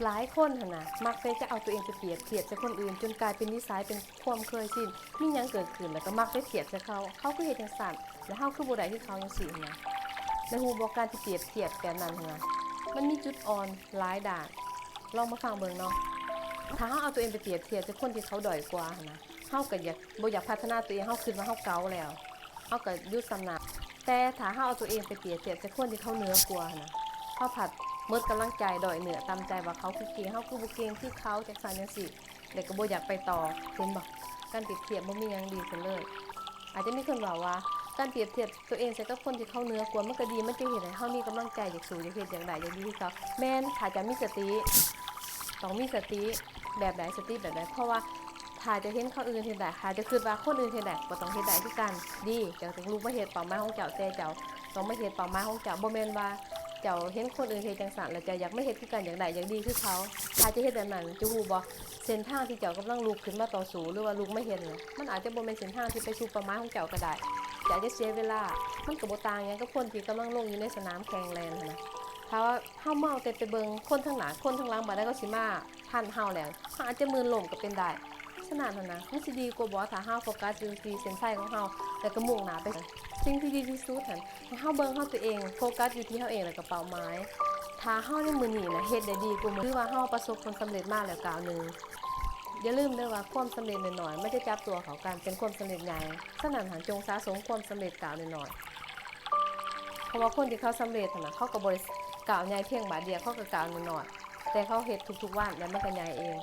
หลายคนหั่นน่ะมักจะเอาตัวเองไปเปรียบเทียบกับคนอื่นจนกลายเป็นนิสัยเป็นความเคยชินมีหยังเกิดขึ้นแล้วก็มักไปเปรียบกับเขาคือเฮ็ดจังซั่นแล้วเฮาคือบ่ได้คือเขาจังซี่นะแล้วฮู้บ่การที่เปรียบเทียบแบบนั้นหั่นน่ะมันมีจุดอ่อนหลายด้านลองมาฟังเบิ่งเนาะถ้าเฮาเอาตัวเองไปเปรียบเทียบกับคนที่เขาด้อยกว่าหั่นน่ะเฮาก็บ่อยากพัฒนาตัวเองเฮาคิดว่าเฮาเก่าแล้วเฮาก็อยู่ส่ำนั้นแต่ถ้าเฮาเอาตัวเองไปเปรียบเทียบกับคนที่เขาเหนือกว่าหั่นน่ะเฮาผัดหมดกำลังใจด้อยเหนือตามใจว่าเขาคือเก่งเฮาคือบ่เก่งคือเขาจังซั่นจังซี่แล้วก็บ่อยากไปต่อเห็นบ่การเปรียบเทียบบ่มีหยังดีขึ้นเลยอาจจะมีคนว่าการเปรียบเทียบตัวเองใส่กับคนที่เขาเหนือกว่ามันก็ดีมันจะเฮ็ดให้เฮามีกำลังใจอยากสู้อยากเฮ็ดอยากได้อยากดีคือเขาแม่นถ้าจะมีสติต้องมีสติแบบใดสติแบบใดเพราะว่าถ้าจะเห็นคนอื่นเฮ็ดได้ถ้าจะคิดว่าคนอื่นเฮ็ดได้ก็ต้องเฮ็ดได้คือกันดีเจ้าต้องรู้ว่าเฮ็ดเป้าหมายของเจ้าแต่เจ้าต้องมาเฮ็ดเป้าหมายของเจ้าบ่แม่นว่าเจ้าเห็นคนอื่นเฮ็ดจังซั่นแล้วเจ้าอยากไม่เฮ็ดคือกันอยากได้อยากดีคือเขาถ้าจะเฮ็ดแบบนั้นจะฮู้บ่เส้นทางที่เจ้ากำลังลุกขึ้นมาต่อสู้หรือว่าลุกไม่เฮ็ดน่ะมันอาจจะบ่แม่นเส้นทางที่ไปสู่เป้าหมายของเจ้าก็ได้เจ้าจะเสียเวลามันก็บ่ต่างหยังกับคนที่กำลังลงอยู่ในสนามแข่งแล่นหั่นน่ะถ้าว่าเฮาเมาแต่ไปเบิ่งคนข้างหน้าคนข้างหลังบ่ได้ก็สิมาทันเฮาแล้วเฮาอาจจะมือล้มก็เป็นได้ฉะนั้นน่ะมันสิดีกว่าบ่ถ้าเฮาโฟกัสอยู่ที่เส้นชัยของเฮาแล้วก็มุ่งหน้าไปสิ่งที่ดีที่สุดหั่นให้เฮาเบิ่งเฮาตัวเองโฟกัสอยู่ที่เฮาเองแล้วก็เป้าหมายถ้าเฮาในมื้อนี้น่ะเฮ็ดได้ดีกว่ามื้อคือว่าเฮาประสบผลสำเร็จมาแล้วก้าวหนึ่งอย่าลืมเด้อว่าความสำเร็จน้อยๆมันจะจับตัวเขากันเป็นความสำเร็จใหญ่ฉะนั้นหันจงสะสมความสำเร็จก้าวน้อยๆเพราะว่าคนที่เขาสำเร็จน่ะเขาก็บ่ได้ก้าวใหญ่เพียงบาทเดียวเขาก็ก้าวน้อยๆแต่เขาเฮ็ดทุกๆวันแล้วมันก็ใหญ่เอง